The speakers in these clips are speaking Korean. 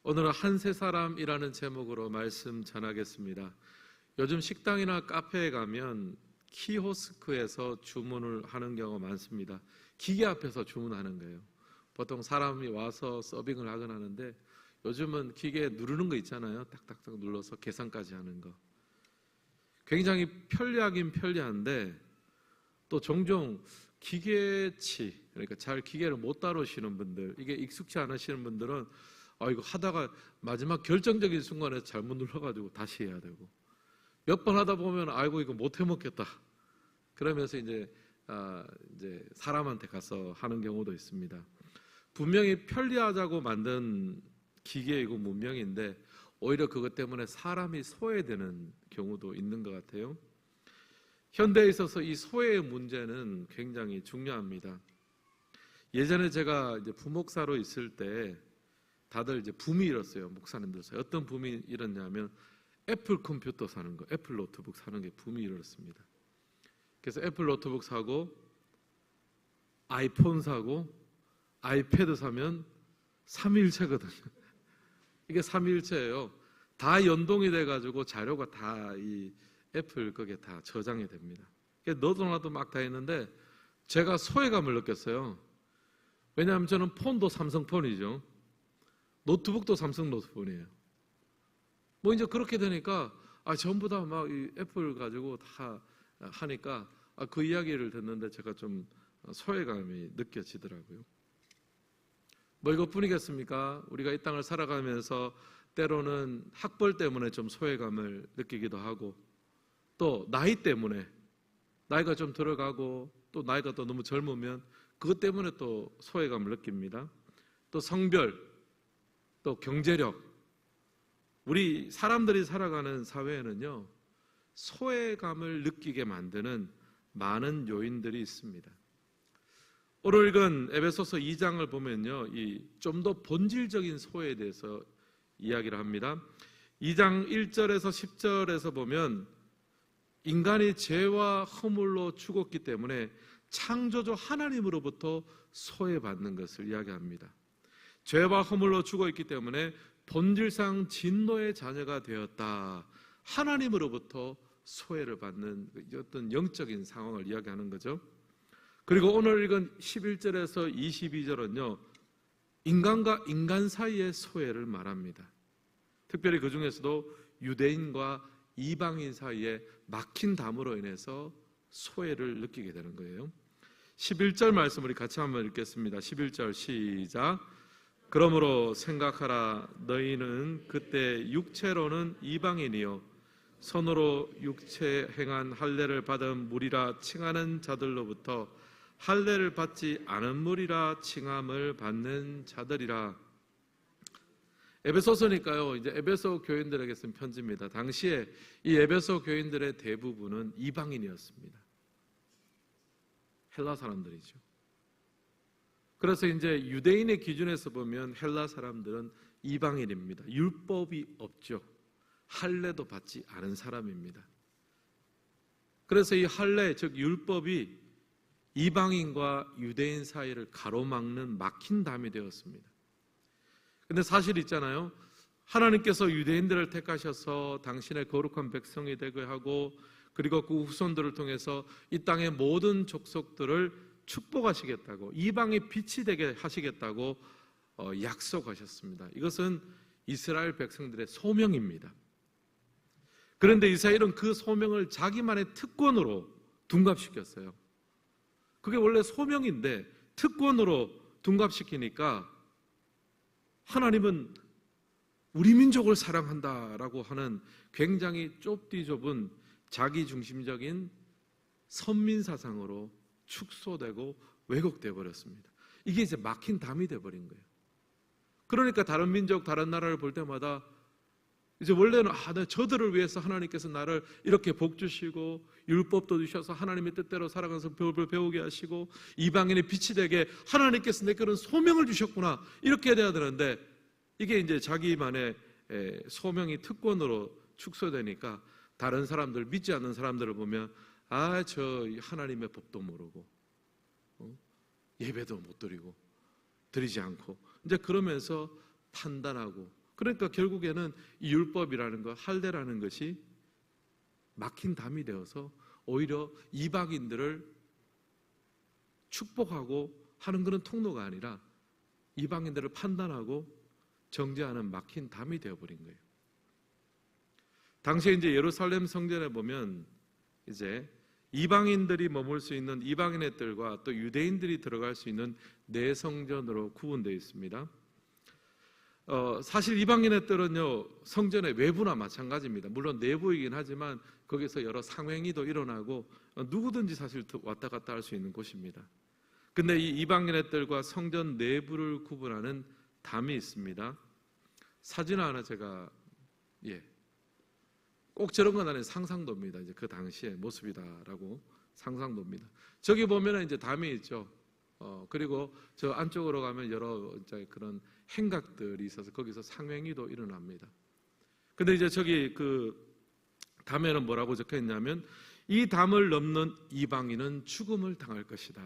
오늘은 한 세 사람이라는 제목으로 말씀 전하겠습니다. 요즘 식당이나 카페에 가면 키오스크에서 주문을 하는 경우가 많습니다. 기계 앞에서 주문하는 거예요. 보통 사람이 와서 서빙을 하곤 하는데 요즘은 기계에 누르는 거 있잖아요. 딱딱딱 눌러서 계산까지 하는 거. 굉장히 편리하긴 편리한데 또 종종 기계치, 그러니까 잘 기계를 못 다루시는 분들, 이게 익숙치 않으시는 분들은 이거 하다가 마지막 결정적인 순간에 잘못 눌러가지고 다시 해야 되고, 몇 번 하다 보면 아이고 이거 못 해먹겠다 그러면서 이제 사람한테 가서 하는 경우도 있습니다. 분명히 편리하자고 만든 기계이고 문명인데 오히려 그것 때문에 사람이 소외되는 경우도 있는 것 같아요. 현대에 있어서 이 소외의 문제는 굉장히 중요합니다. 예전에 제가 이제 부목사로 있을 때 다들 이제 붐이 일었어요. 목사님들 사이. 어떤 붐이 일었냐면 애플 컴퓨터 사는 거, 애플 노트북 사는 게 붐이 일었습니다. 그래서 애플 노트북 사고 아이폰 사고 아이패드 사면 삼위일체거든요. 이게 삼위일체예요. 다 연동이 돼가지고 자료가 다 이 애플 거기에 다 저장이 됩니다. 너도 나도 막 다 했는데 제가 소외감을 느꼈어요. 왜냐하면 저는 폰도 삼성폰이죠. 노트북도 삼성 노트북이에요. 뭐 이제 그렇게 되니까 전부 다 막 이 애플 가지고 다 하니까 그 이야기를 듣는데 제가 좀 소외감이 느껴지더라고요. 뭐 이것뿐이겠습니까? 우리가 이 땅을 살아가면서 때로는 학벌 때문에 좀 소외감을 느끼기도 하고, 또 나이 때문에, 나이가 좀 들어가고 또 나이가 또 너무 젊으면 그것 때문에 또 소외감을 느낍니다. 또 성별, 또 경제력, 우리 사람들이 살아가는 사회에는요 소외감을 느끼게 만드는 많은 요인들이 있습니다. 오늘 읽은 에베소서 2장을 보면요, 좀 더 본질적인 소외에 대해서 이야기를 합니다. 2장 1절에서 10절에서 보면 인간이 죄와 허물로 죽었기 때문에 창조주 하나님으로부터 소외받는 것을 이야기합니다. 죄와 허물로 죽어있기 때문에 본질상 진노의 자녀가 되었다. 하나님으로부터 소외를 받는 어떤 영적인 상황을 이야기하는 거죠. 그리고 오늘 읽은 11절에서 22절은요 인간과 인간 사이의 소외를 말합니다. 특별히 그 중에서도 유대인과 이방인 사이에 막힌 담으로 인해서 소외를 느끼게 되는 거예요. 11절 말씀 우리 같이 한번 읽겠습니다. 11절 시작. 그러므로 생각하라. 너희는 그때 육체로는 이방인이요 손으로 육체 행한 할례를 받은 무리라 칭하는 자들로부터 할례를 받지 않은 무리라 칭함을 받는 자들이라. 에베소서니까요, 이제 에베소 교인들에게 쓴 편지입니다. 당시에 이 에베소 교인들의 대부분은 이방인이었습니다. 헬라 사람들이죠. 그래서 이제 유대인의 기준에서 보면 헬라 사람들은 이방인입니다. 율법이 없죠. 할례도 받지 않은 사람입니다. 그래서 이 할례, 즉 율법이 이방인과 유대인 사이를 가로막는 막힌 담이 되었습니다. 근데 사실 있잖아요. 하나님께서 유대인들을 택하셔서 당신의 거룩한 백성이 되게 하고, 그리고 그 후손들을 통해서 이 땅의 모든 족속들을 축복하시겠다고, 이방의 빛이 되게 하시겠다고 약속하셨습니다. 이것은 이스라엘 백성들의 소명입니다. 그런데 이스라엘은 그 소명을 자기만의 특권으로 둔갑시켰어요. 그게 원래 소명인데 특권으로 둔갑시키니까 하나님은 우리 민족을 사랑한다라고 하는 굉장히 좁디 좁은 자기중심적인 선민사상으로 축소되고 왜곡되어 버렸습니다. 이게 이제 막힌 담이 되어버린 거예요. 그러니까 다른 민족, 다른 나라를 볼 때마다 이제 원래는 저들을 위해서 하나님께서 나를 이렇게 복 주시고 율법도 주셔서 하나님의 뜻대로 살아가면서 법을 배우게 하시고 이방인의 빛이 되게 하나님께서 내 그런 소명을 주셨구나, 이렇게 돼야 되는데 이게 이제 자기만의 소명이 특권으로 축소되니까 다른 사람들, 믿지 않는 사람들을 보면 저 하나님의 법도 모르고 예배도 못 드리고 드리지 않고 이제 그러면서 판단하고 그러니까 결국에는 이 율법이라는 것, 할례라는 것이 막힌 담이 되어서 오히려 이방인들을 축복하고 하는 그런 통로가 아니라 이방인들을 판단하고 정죄하는 막힌 담이 되어버린 거예요. 당시에 이제 예루살렘 성전에 보면 이제 이방인들이 머물 수 있는 이방인의 뜰과 또 유대인들이 들어갈 수 있는 내성전으로 구분되어 있습니다. 사실 이방인의 뜰은요, 성전의 외부나 마찬가지입니다. 물론 내부이긴 하지만 거기서 여러 상행위도 일어나고 누구든지 사실 왔다 갔다 할 수 있는 곳입니다. 근데 이 이방인의 뜰과 성전 내부를 구분하는 담이 있습니다. 사진 하나 제가 꼭 저런 건 아니에요. 상상도입니다. 이제 그 당시의 모습이다라고 상상도입니다. 저기 보면은 이제 담이 있죠. 그리고 저 안쪽으로 가면 여러 이제 그런 행각들이 있어서 거기서 상행위도 일어납니다. 근데 이제 저기 그 담에는 뭐라고 적혀 있냐면 이 담을 넘는 이방인은 죽음을 당할 것이다.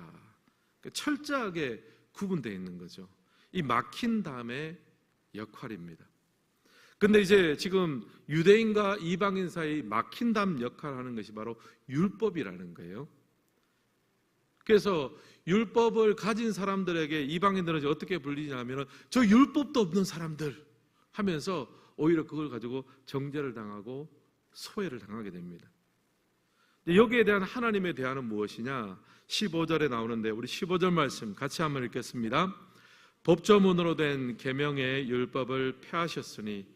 그러니까 철저하게 구분되어 있는 거죠. 이 막힌 담의 역할입니다. 근데 이제 지금 유대인과 이방인 사이 막힌 담 역할을 하는 것이 바로 율법이라는 거예요. 그래서 율법을 가진 사람들에게 이방인들은 어떻게 불리냐면 저 율법도 없는 사람들 하면서 오히려 그걸 가지고 정죄를 당하고 소외를 당하게 됩니다. 여기에 대한 하나님의 대안은 무엇이냐? 15절에 나오는데 우리 15절 말씀 같이 한번 읽겠습니다. 법조문으로 된 계명의 율법을 폐하셨으니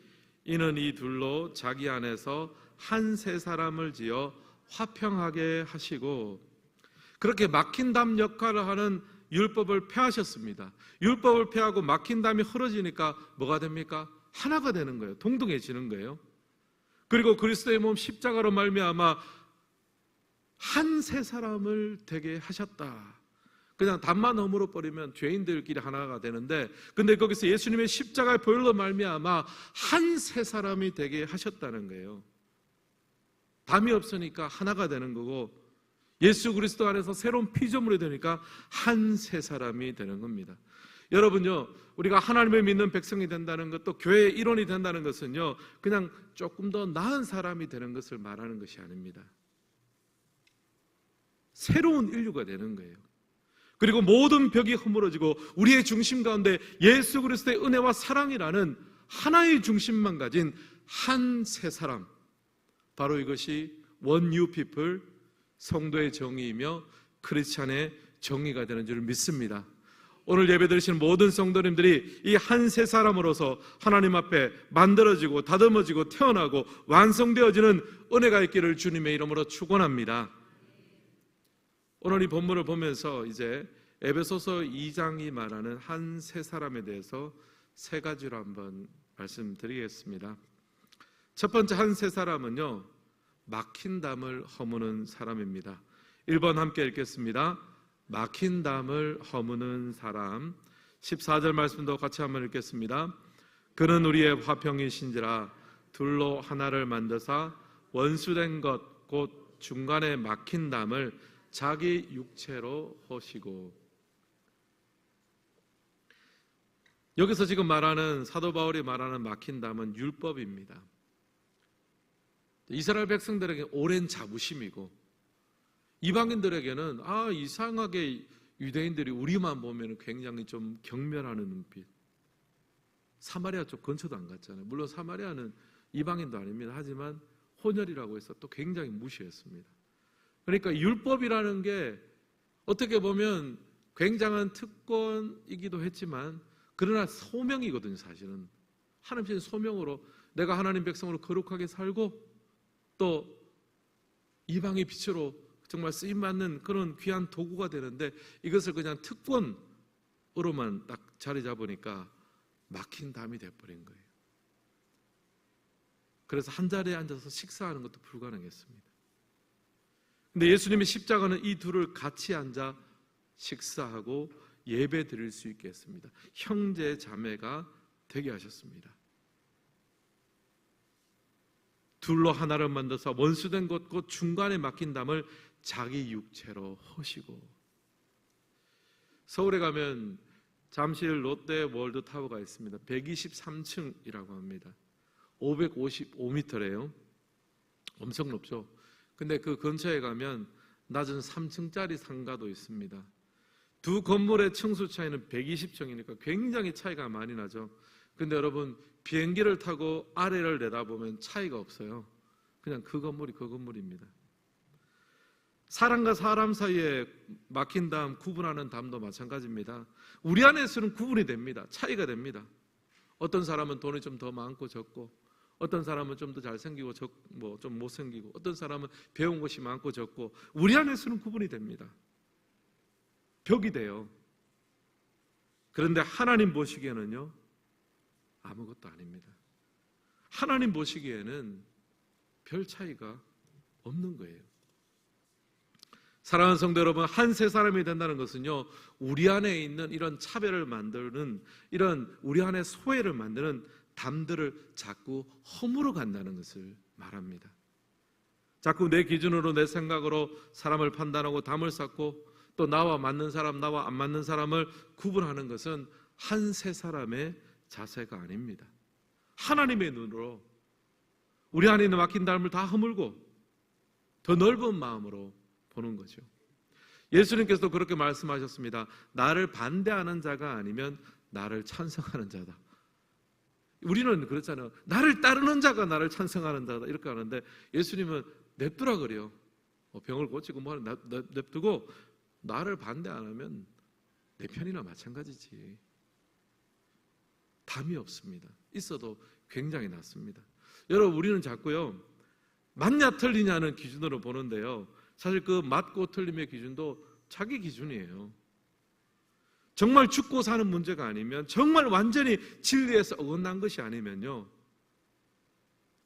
이는 이 둘로 자기 안에서 한 세 사람을 지어 화평하게 하시고, 그렇게 막힌 담 역할을 하는 율법을 폐하셨습니다. 율법을 폐하고 막힌 담이 흐려지니까 뭐가 됩니까? 하나가 되는 거예요. 동등해지는 거예요. 그리고 그리스도의 몸 십자가로 말미암아 한 세 사람을 되게 하셨다. 그냥 담만 허물어 버리면 죄인들끼리 하나가 되는데, 근데 거기서 예수님의 십자가의 보혈로 말미암아 한 세 사람이 되게 하셨다는 거예요. 담이 없으니까 하나가 되는 거고, 예수 그리스도 안에서 새로운 피조물이 되니까 한 세 사람이 되는 겁니다. 여러분요, 우리가 하나님을 믿는 백성이 된다는 것, 또 교회의 일원이 된다는 것은요, 그냥 조금 더 나은 사람이 되는 것을 말하는 것이 아닙니다. 새로운 인류가 되는 거예요. 그리고 모든 벽이 허물어지고 우리의 중심 가운데 예수 그리스도의 은혜와 사랑이라는 하나의 중심만 가진 한 세 사람, 바로 이것이 one new people, 성도의 정의이며 크리스찬의 정의가 되는 줄 믿습니다. 오늘 예배 드리시는 모든 성도님들이 이 한 세 사람으로서 하나님 앞에 만들어지고 다듬어지고 태어나고 완성되어지는 은혜가 있기를 주님의 이름으로 축원합니다. 오늘 이 본문을 보면서 이제 에베소서 2장이 말하는 한 세 사람에 대해서 세 가지로 한번 말씀드리겠습니다. 첫 번째 한 세 사람은요, 막힌 담을 허무는 사람입니다. 1번 함께 읽겠습니다. 막힌 담을 허무는 사람. 14절 말씀도 같이 한번 읽겠습니다. 그는 우리의 화평이신지라 둘로 하나를 만드사 원수된 것 곧 중간에 막힌 담을 자기 육체로 허시고. 여기서 지금 말하는, 사도 바울이 말하는 막힌 담은 율법입니다. 이스라엘 백성들에게 오랜 자부심이고, 이방인들에게는 이상하게 유대인들이 우리만 보면 굉장히 좀 경멸하는 눈빛. 사마리아 쪽 근처도 안 갔잖아요. 물론 사마리아는 이방인도 아닙니다. 하지만 혼혈이라고 해서 또 굉장히 무시했습니다. 그러니까 율법이라는 게 어떻게 보면 굉장한 특권이기도 했지만, 그러나 소명이거든요. 사실은 하나님의 소명으로 내가 하나님 백성으로 거룩하게 살고 또 이방의 빛으로 정말 쓰임받는 그런 귀한 도구가 되는데, 이것을 그냥 특권으로만 딱 자리 잡으니까 막힌 담이 돼버린 거예요. 그래서 한 자리에 앉아서 식사하는 것도 불가능했습니다. 근데 예수님의 십자가는 이 둘을 같이 앉아 식사하고 예배 드릴 수 있게 했습니다. 형제 자매가 되게 하셨습니다. 둘로 하나를 만들어서 원수된 것 곧 중간에 막힌 담을 자기 육체로 허시고. 서울에 가면 잠실 롯데 월드타워가 있습니다. 123층이라고 합니다. 555m래요. 엄청 높죠. 근데 그 근처에 가면 낮은 3층짜리 상가도 있습니다. 두 건물의 층수 차이는 120층이니까 굉장히 차이가 많이 나죠. 근데 여러분, 비행기를 타고 아래를 내다보면 차이가 없어요. 그냥 그 건물이 그 건물입니다. 사람과 사람 사이에 막힌 담, 구분하는 담도 마찬가지입니다. 우리 안에서는 구분이 됩니다. 차이가 됩니다. 어떤 사람은 돈이 좀 더 많고 적고, 어떤 사람은 좀 더 잘생기고 좀 못생기고, 어떤 사람은 배운 것이 많고 적고, 우리 안에서는 구분이 됩니다. 벽이 돼요. 그런데 하나님 보시기에는요, 아무것도 아닙니다. 하나님 보시기에는 별 차이가 없는 거예요. 사랑하는 성도 여러분, 한 세 사람이 된다는 것은요, 우리 안에 있는 이런 차별을 만드는, 이런 우리 안에 소외를 만드는 담들을 자꾸 허물어 간다는 것을 말합니다. 자꾸 내 기준으로, 내 생각으로 사람을 판단하고 담을 쌓고, 또 나와 맞는 사람, 나와 안 맞는 사람을 구분하는 것은 한 세 사람의 자세가 아닙니다. 하나님의 눈으로 우리 안에 있는 막힌 담을 다 허물고 더 넓은 마음으로 보는 거죠. 예수님께서도 그렇게 말씀하셨습니다. 나를 반대하는 자가 아니면 나를 찬성하는 자다. 우리는 그렇잖아요. 나를 따르는 자가 나를 찬성하는 자다 이렇게 하는데, 예수님은 냅두라 그래요. 병을 고치고 뭐 하는 냅두고, 나를 반대 안 하면 내 편이나 마찬가지지. 담이 없습니다. 있어도 굉장히 낮습니다. 여러분, 우리는 자꾸요, 맞냐 틀리냐는 기준으로 보는데요, 사실 그 맞고 틀림의 기준도 자기 기준이에요. 정말 죽고 사는 문제가 아니면, 정말 완전히 진리에서 어긋난 것이 아니면요,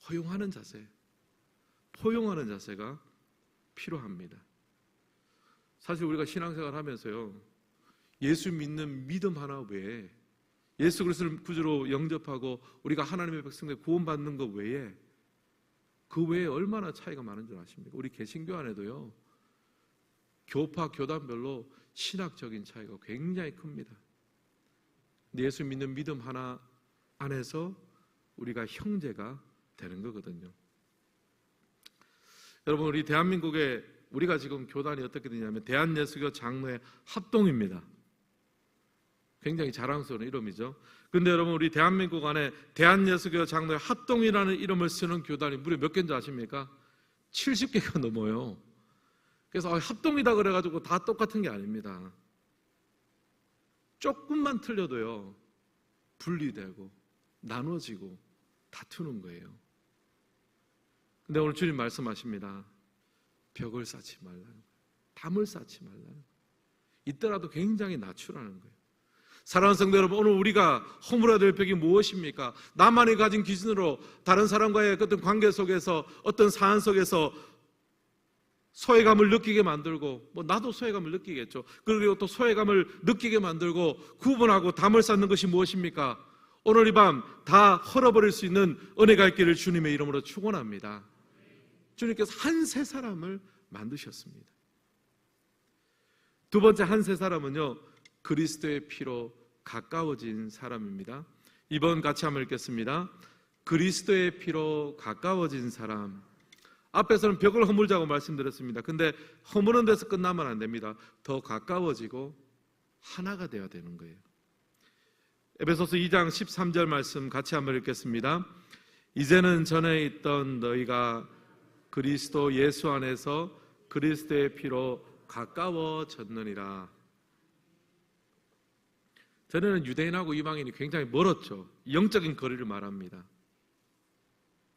허용하는 자세, 포용하는 자세가 필요합니다. 사실 우리가 신앙생활 하면서요, 예수 믿는 믿음 하나 외에, 예수 그리스도를 구주로 영접하고 우리가 하나님의 백성들 구원받는 것 외에, 그 외에 얼마나 차이가 많은 줄 아십니까? 우리 개신교 안에도요, 교파, 교단별로 신학적인 차이가 굉장히 큽니다. 근데 예수 믿는 믿음 하나 안에서 우리가 형제가 되는 거거든요. 여러분, 우리 대한민국에 우리가 지금 교단이 어떻게 되냐면 대한예수교 장로회 합동입니다. 굉장히 자랑스러운 이름이죠. 그런데 여러분, 우리 대한민국 안에 대한예수교 장로회 합동이라는 이름을 쓰는 교단이 무려 몇 개인지 아십니까? 70개가 넘어요. 그래서 합동이다 그래가지고 다 똑같은 게 아닙니다. 조금만 틀려도요, 분리되고 나눠지고 다투는 거예요. 근데 오늘 주님 말씀하십니다. 벽을 쌓지 말라는 거예요. 담을 쌓지 말라는 거예요. 있더라도 굉장히 낮추라는 거예요. 사랑하는 성도 여러분, 오늘 우리가 허물어야 될 벽이 무엇입니까? 나만이 가진 기준으로 다른 사람과의 어떤 관계 속에서, 어떤 사안 속에서 소외감을 느끼게 만들고, 나도 소외감을 느끼겠죠. 그리고 또 소외감을 느끼게 만들고 구분하고 담을 쌓는 것이 무엇입니까? 오늘 이 밤 다 헐어버릴 수 있는 은혜가 있기를 주님의 이름으로 축원합니다. 주님께서 한 세 사람을 만드셨습니다. 두 번째 한 세 사람은요, 그리스도의 피로 가까워진 사람입니다. 이번 같이 한번 읽겠습니다. 그리스도의 피로 가까워진 사람. 앞에서는 벽을 허물자고 말씀드렸습니다. 근데 허무는 데서 끝나면 안 됩니다. 더 가까워지고 하나가 되어야 되는 거예요. 에베소서 2장 13절 말씀 같이 한번 읽겠습니다. 이제는 전에 있던 너희가 그리스도 예수 안에서 그리스도의 피로 가까워졌느니라. 전에는 유대인하고 이방인이 굉장히 멀었죠. 영적인 거리를 말합니다.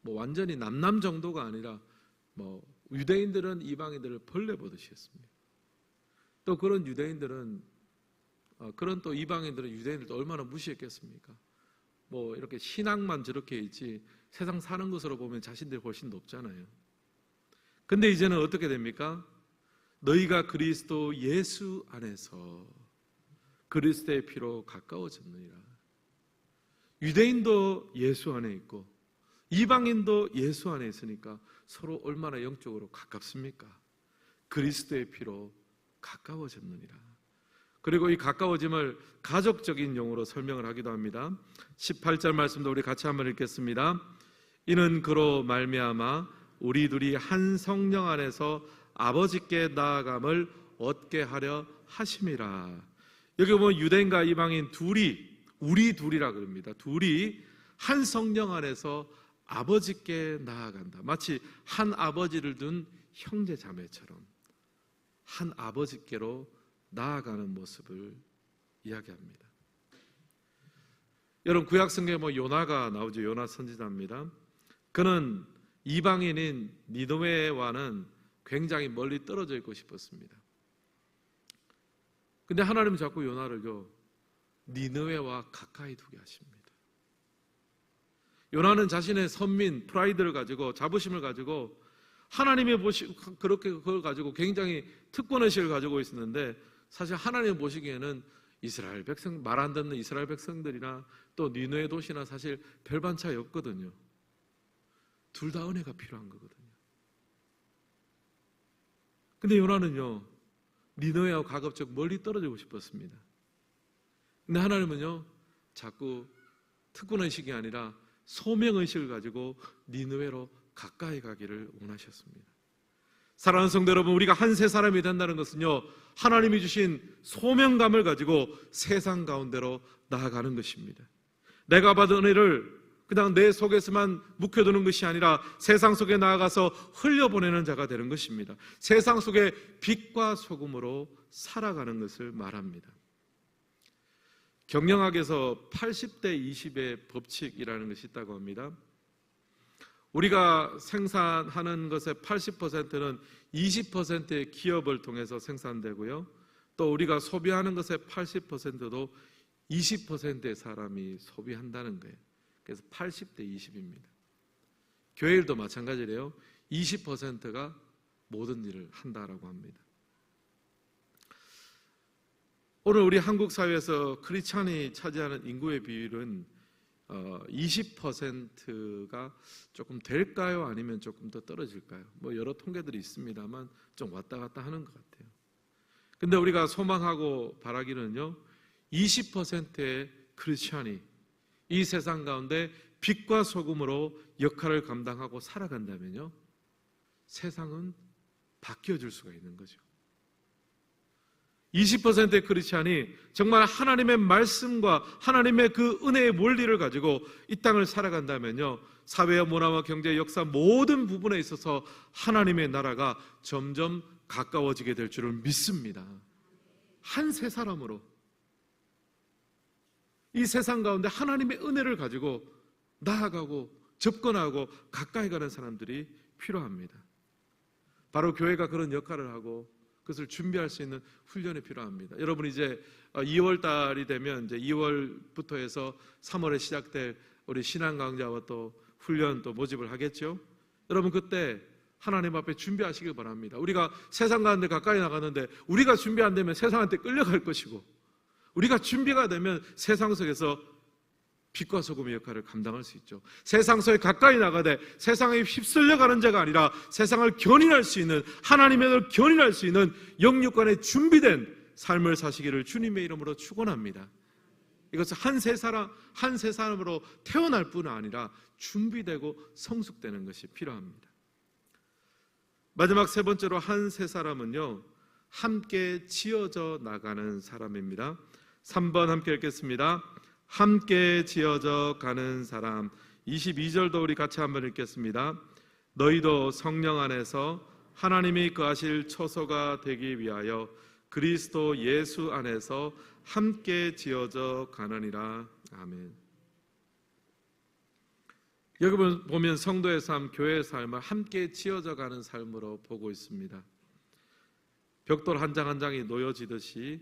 완전히 남남 정도가 아니라 유대인들은 이방인들을 벌레 보듯이 했습니다. 또 그런 유대인들은, 그런 또 이방인들은 유대인들도 얼마나 무시했겠습니까? 이렇게 신앙만 저렇게 있지 세상 사는 것으로 보면 자신들이 훨씬 높잖아요. 근데 이제는 어떻게 됩니까? 너희가 그리스도 예수 안에서 그리스도의 피로 가까워졌느니라. 유대인도 예수 안에 있고 이방인도 예수 안에 있으니까 서로 얼마나 영적으로 가깝습니까? 그리스도의 피로 가까워졌느니라. 그리고 이 가까워짐을 가족적인 용어로 설명을 하기도 합니다. 18절 말씀도 우리 같이 한번 읽겠습니다. 이는 그로 말미암아 우리 둘이 한 성령 안에서 아버지께 나아감을 얻게 하려 하심이라. 여기 보면 유대인과 이방인 둘이, 우리 둘이라 그럽니다. 둘이 한 성령 안에서 아버지께 나아간다. 마치 한 아버지를 둔 형제 자매처럼 한 아버지께로 나아가는 모습을 이야기합니다. 여러분, 구약 성경에 요나가 나오죠. 요나 선지자입니다. 그는 이방인인 니느웨와는 굉장히 멀리 떨어져 있고 싶었습니다. 근데 하나님은 자꾸 요나를요 니느웨와 가까이 두게 하십니다. 요나는 자신의 선민 프라이드를 가지고, 자부심을 가지고 하나님의 그렇게 그걸 가지고 굉장히 특권의식을 가지고 있었는데, 사실 하나님 보시기에는 이스라엘 백성, 말 안 듣는 이스라엘 백성들이나 또 니느웨 도시나 사실 별반 차이 없거든요. 둘 다 은혜가 필요한 거거든요. 근데 요나는요 니느웨와 가급적 멀리 떨어지고 싶었습니다. 근데 하나님은요 자꾸 특권의식이 아니라 소명의식을 가지고 니느웨로 가까이 가기를 원하셨습니다. 사랑하는 성도 여러분, 우리가 한 세 사람이 된다는 것은요 하나님이 주신 소명감을 가지고 세상 가운데로 나아가는 것입니다. 내가 받은 은혜를 그냥 내 속에서만 묵혀두는 것이 아니라 세상 속에 나아가서 흘려보내는 자가 되는 것입니다. 세상 속에 빛과 소금으로 살아가는 것을 말합니다. 경영학에서 80대 20의 법칙이라는 것이 있다고 합니다. 우리가 생산하는 것의 80%는 20%의 기업을 통해서 생산되고요, 또 우리가 소비하는 것의 80%도 20%의 사람이 소비한다는 거예요. 그래서 80대 20입니다. 교회 일도 마찬가지래요. 20%가 모든 일을 한다라고 합니다. 오늘 우리 한국 사회에서 크리스찬이 차지하는 인구의 비율은 20%가 조금 될까요? 아니면 조금 더 떨어질까요? 여러 통계들이 있습니다만 좀 왔다 갔다 하는 것 같아요. 근데 우리가 소망하고 바라기는요 20%의 크리스찬이 이 세상 가운데 빛과 소금으로 역할을 감당하고 살아간다면요 세상은 바뀌어질 수가 있는 거죠. 20%의 크리스찬이 정말 하나님의 말씀과 하나님의 그 은혜의 원리를 가지고 이 땅을 살아간다면요 사회와 문화와 경제, 역사 모든 부분에 있어서 하나님의 나라가 점점 가까워지게 될 줄을 믿습니다. 한 세 사람으로 이 세상 가운데 하나님의 은혜를 가지고 나아가고 접근하고 가까이 가는 사람들이 필요합니다. 바로 교회가 그런 역할을 하고 그것을 준비할 수 있는 훈련이 필요합니다. 여러분, 이제 2월 달이 되면 이제 2월부터 해서 3월에 시작될 우리 신앙 강좌와 또 훈련 또 모집을 하겠죠. 여러분, 그때 하나님 앞에 준비하시길 바랍니다. 우리가 세상 가운데 가까이 나가는데 우리가 준비 안 되면 세상한테 끌려갈 것이고, 우리가 준비가 되면 세상 속에서 빛과 소금의 역할을 감당할 수 있죠. 세상 속에 가까이 나가되 세상에 휩쓸려가는 자가 아니라 세상을 견인할 수 있는, 하나님의 을 견인할 수 있는 영육간에 준비된 삶을 사시기를 주님의 이름으로 축원합니다. 이것은 한 세 사람으로 태어날 뿐 아니라 준비되고 성숙되는 것이 필요합니다. 마지막 세 번째로 한 세 사람은요 함께 지어져 나가는 사람입니다. 3번 함께 읽겠습니다. 함께 지어져 가는 사람. 22절도 우리 같이 한번 읽겠습니다. 너희도 성령 안에서 하나님이 거하실 초소가 되기 위하여 그리스도 예수 안에서 함께 지어져 가느니라. 아멘. 여기 보면 성도의 삶, 교회의 삶을 함께 지어져 가는 삶으로 보고 있습니다. 벽돌 한 장 한 장이 놓여지듯이,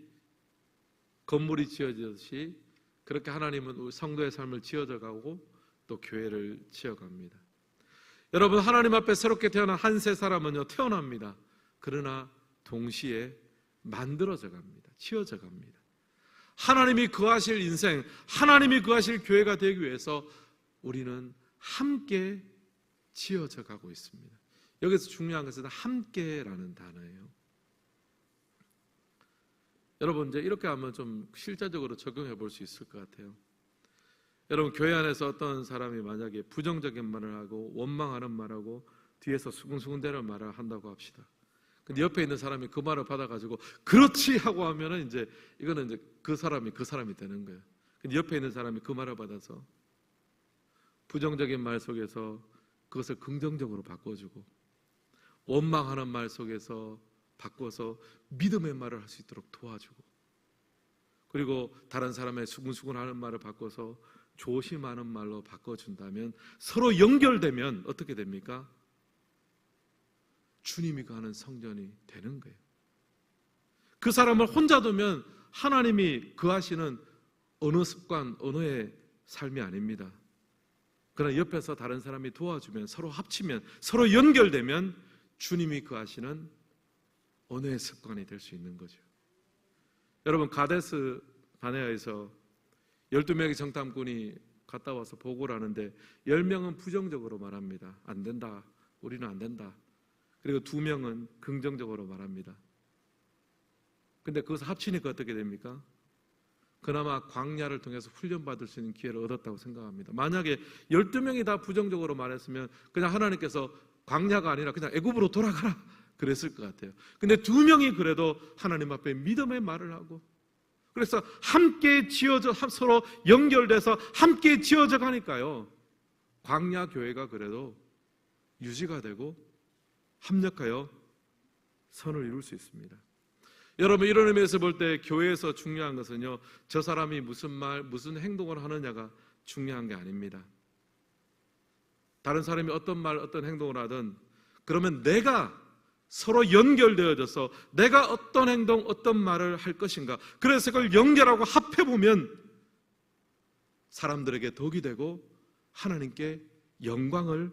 건물이 지어지듯이 그렇게 하나님은 성도의 삶을 지어져 가고 또 교회를 지어갑니다. 여러분, 하나님 앞에 새롭게 태어난 한 세 사람은요 태어납니다. 그러나 동시에 만들어져 갑니다. 지어져 갑니다. 하나님이 거하실 인생, 하나님이 거하실 교회가 되기 위해서 우리는 함께 지어져 가고 있습니다. 여기서 중요한 것은 함께라는 단어예요. 여러분 이제 이렇게 하면 좀 실제적으로 적용해 볼 수 있을 것 같아요. 여러분 교회 안에서 어떤 사람이 만약에 부정적인 말을 하고 원망하는 말하고 뒤에서 수근수근대는 말을 한다고 합시다. 근데 옆에 있는 사람이 그 말을 받아가지고 그렇지 하고 하면은 이제 이거는 이제 그 사람이 되는 거예요. 근데 옆에 있는 사람이 그 말을 받아서 부정적인 말 속에서 그것을 긍정적으로 바꿔주고 원망하는 말 속에서 바꿔서 믿음의 말을 할 수 있도록 도와주고 그리고 다른 사람의 수근수근하는 말을 바꿔서 조심하는 말로 바꿔준다면 서로 연결되면 어떻게 됩니까? 주님이 가는 성전이 되는 거예요. 그 사람을 혼자 두면 하나님이 거하시는 어느 습관, 언어의 삶이 아닙니다. 그러나 옆에서 다른 사람이 도와주면 서로 합치면 서로 연결되면 주님이 거하시는 언어의 습관이 될 수 있는 거죠. 여러분 가데스 바네아에서 12명의 정탐꾼이 갔다 와서 보고를 하는데 10명은 부정적으로 말합니다. 안 된다. 우리는 안 된다. 그리고 2명은 긍정적으로 말합니다. 근데 그것을 합치니까 어떻게 됩니까? 그나마 광야를 통해서 훈련받을 수 있는 기회를 얻었다고 생각합니다. 만약에 12명이 다 부정적으로 말했으면 그냥 하나님께서 광야가 아니라 그냥 애굽으로 돌아가라 그랬을 것 같아요. 근데 2명이 그래도 하나님 앞에 믿음의 말을 하고 그래서 함께 지어져 서로 연결돼서 함께 지어져 가니까요. 광야 교회가 그래도 유지가 되고 합력하여 선을 이룰 수 있습니다. 여러분 이런 의미에서 볼 때 교회에서 중요한 것은요. 저 사람이 무슨 말, 무슨 행동을 하느냐가 중요한 게 아닙니다. 다른 사람이 어떤 말, 어떤 행동을 하든 그러면 내가 서로 연결되어져서 내가 어떤 행동, 어떤 말을 할 것인가 그래서 그걸 연결하고 합해보면 사람들에게 덕이 되고 하나님께 영광을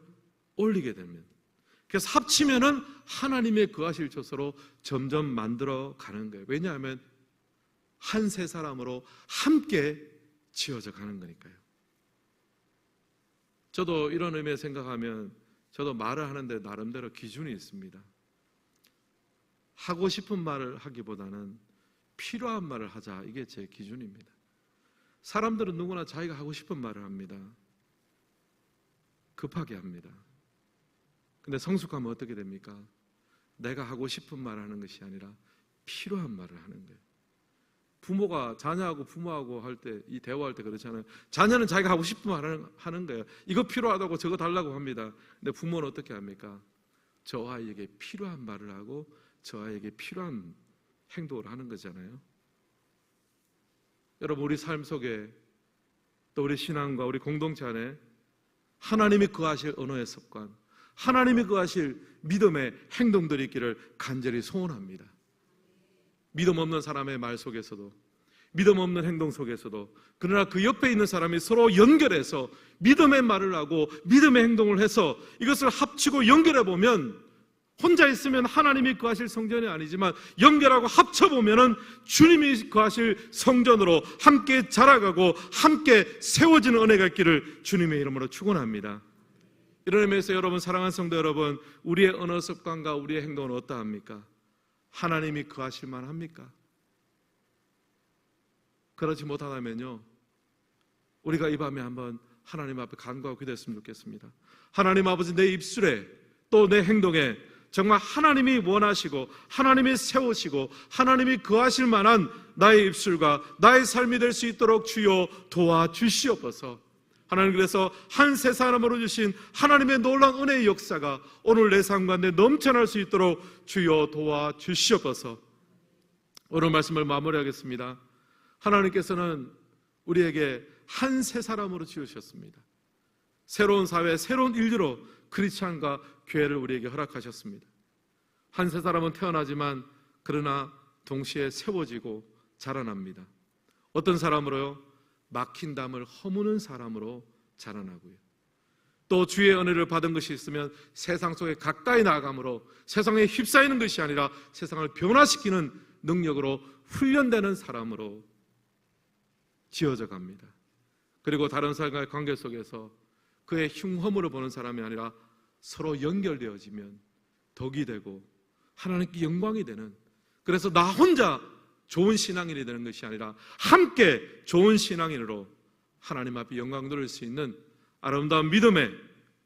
올리게 됩니다. 그래서 합치면은 하나님의 거하실 처소로 점점 만들어 가는 거예요. 왜냐하면 한 세 사람으로 함께 지어져 가는 거니까요. 저도 이런 의미에 생각하면 저도 말을 하는데 나름대로 기준이 있습니다. 하고 싶은 말을 하기보다는 필요한 말을 하자. 이게 제 기준입니다. 사람들은 누구나 자기가 하고 싶은 말을 합니다. 급하게 합니다. 근데 성숙하면 어떻게 됩니까? 내가 하고 싶은 말을 하는 것이 아니라 필요한 말을 하는 거예요. 부모가 자녀하고 부모하고 할 때 이 대화할 때 그렇잖아요. 자녀는 자기가 하고 싶은 말을 하는 거예요. 이거 필요하다고 저거 달라고 합니다. 근데 부모는 어떻게 합니까? 저 아이에게 필요한 말을 하고 저 아이에게 필요한 행동을 하는 거잖아요. 여러분 우리 삶 속에 또 우리 신앙과 우리 공동체 안에 하나님이 거하실 언어의 습관, 하나님이 거하실 믿음의 행동들이 있기를 간절히 소원합니다. 믿음 없는 사람의 말 속에서도 믿음 없는 행동 속에서도 그러나 그 옆에 있는 사람이 서로 연결해서 믿음의 말을 하고 믿음의 행동을 해서 이것을 합치고 연결해 보면 혼자 있으면 하나님이 거하실 성전이 아니지만 연결하고 합쳐보면 주님이 거하실 성전으로 함께 자라가고 함께 세워지는 은혜가 있기를 주님의 이름으로 축원합니다. 이런 의미에서 여러분 사랑하는 성도 여러분 우리의 언어 습관과 우리의 행동은 어떠합니까? 하나님이 거하실 만합니까? 그렇지 못하다면요 우리가 이 밤에 한번 하나님 앞에 간구하고 기도했으면 좋겠습니다. 하나님 아버지 내 입술에 또 내 행동에 정말 하나님이 원하시고 하나님이 세우시고 하나님이 거하실 만한 나의 입술과 나의 삶이 될 수 있도록 주여 도와주시옵소서. 하나님 그래서 한 세 사람으로 주신 하나님의 놀라운 은혜의 역사가 오늘 내 삶 가운데 넘쳐날 수 있도록 주여 도와주시옵소서. 오늘 말씀을 마무리하겠습니다. 하나님께서는 우리에게 한 세 사람으로 지으셨습니다. 새로운 사회, 새로운 인류로 크리스찬과 교회를 우리에게 허락하셨습니다. 한 세 사람은 태어나지만 그러나 동시에 세워지고 자라납니다. 어떤 사람으로요? 막힌 담을 허무는 사람으로 자라나고요. 또 주의 은혜를 받은 것이 있으면 세상 속에 가까이 나아감으로 세상에 휩싸이는 것이 아니라 세상을 변화시키는 능력으로 훈련되는 사람으로 지어져 갑니다. 그리고 다른 사람과의 관계 속에서 그의 흉허물을 보는 사람이 아니라 서로 연결되어지면 덕이 되고 하나님께 영광이 되는, 그래서 나 혼자 좋은 신앙인이 되는 것이 아니라 함께 좋은 신앙인으로 하나님 앞에 영광 돌릴 수 있는 아름다운 믿음의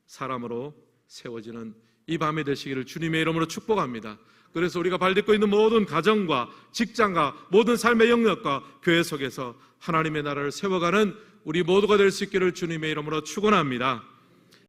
사람으로 세워지는 이 밤이 되시기를 주님의 이름으로 축복합니다. 그래서 우리가 발딛고 있는 모든 가정과 직장과 모든 삶의 영역과 교회 속에서 하나님의 나라를 세워가는 우리 모두가 될 수 있기를 주님의 이름으로 축원합니다.